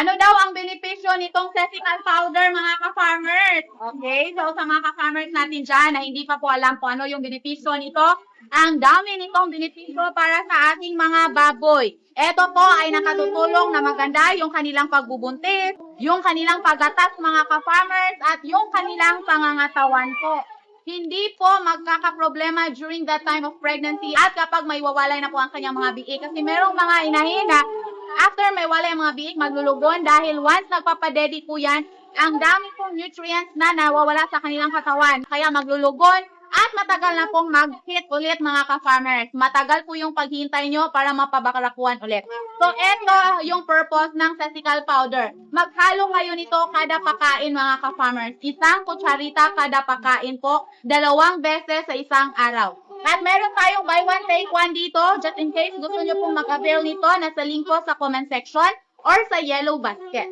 Ano daw ang benepisyo nitong Cesical powder, mga ka-farmers? Okay, so sa mga ka-farmers natin dyan na hindi pa po alam kung ano yung benepisyo nito, ang dami nitong benepisyo para sa ating mga baboy. Ito po ay nakatutulong na maganda yung kanilang pagbubuntis, yung kanilang paggatas, mga ka-farmers, at yung kanilang pangangatawan po. Hindi po magkakaproblema during that time of pregnancy at kapag may wawalay na po ang kanyang mga biik. Kasi merong mga inahin na after may walay ang mga biik, maglulugon dahil once nagpapadedi po yan, ang dami pong nutrients na nawawala sa kanilang katawan. Kaya maglulugon at matagal na pong mag-hit ulit, mga ka-farmers. Matagal po yung paghintay nyo para mapabakalakuan ulit. So, ito yung purpose ng Cesical powder. Maghalo kayo nito kada pakain, mga ka-farmers. Isang kutsarita kada pakain po, 2 beses sa isang araw. At meron tayong buy one, take one dito. Just in case gusto nyo pong mag-avail nito, nasa link po sa comment section or sa yellow basket.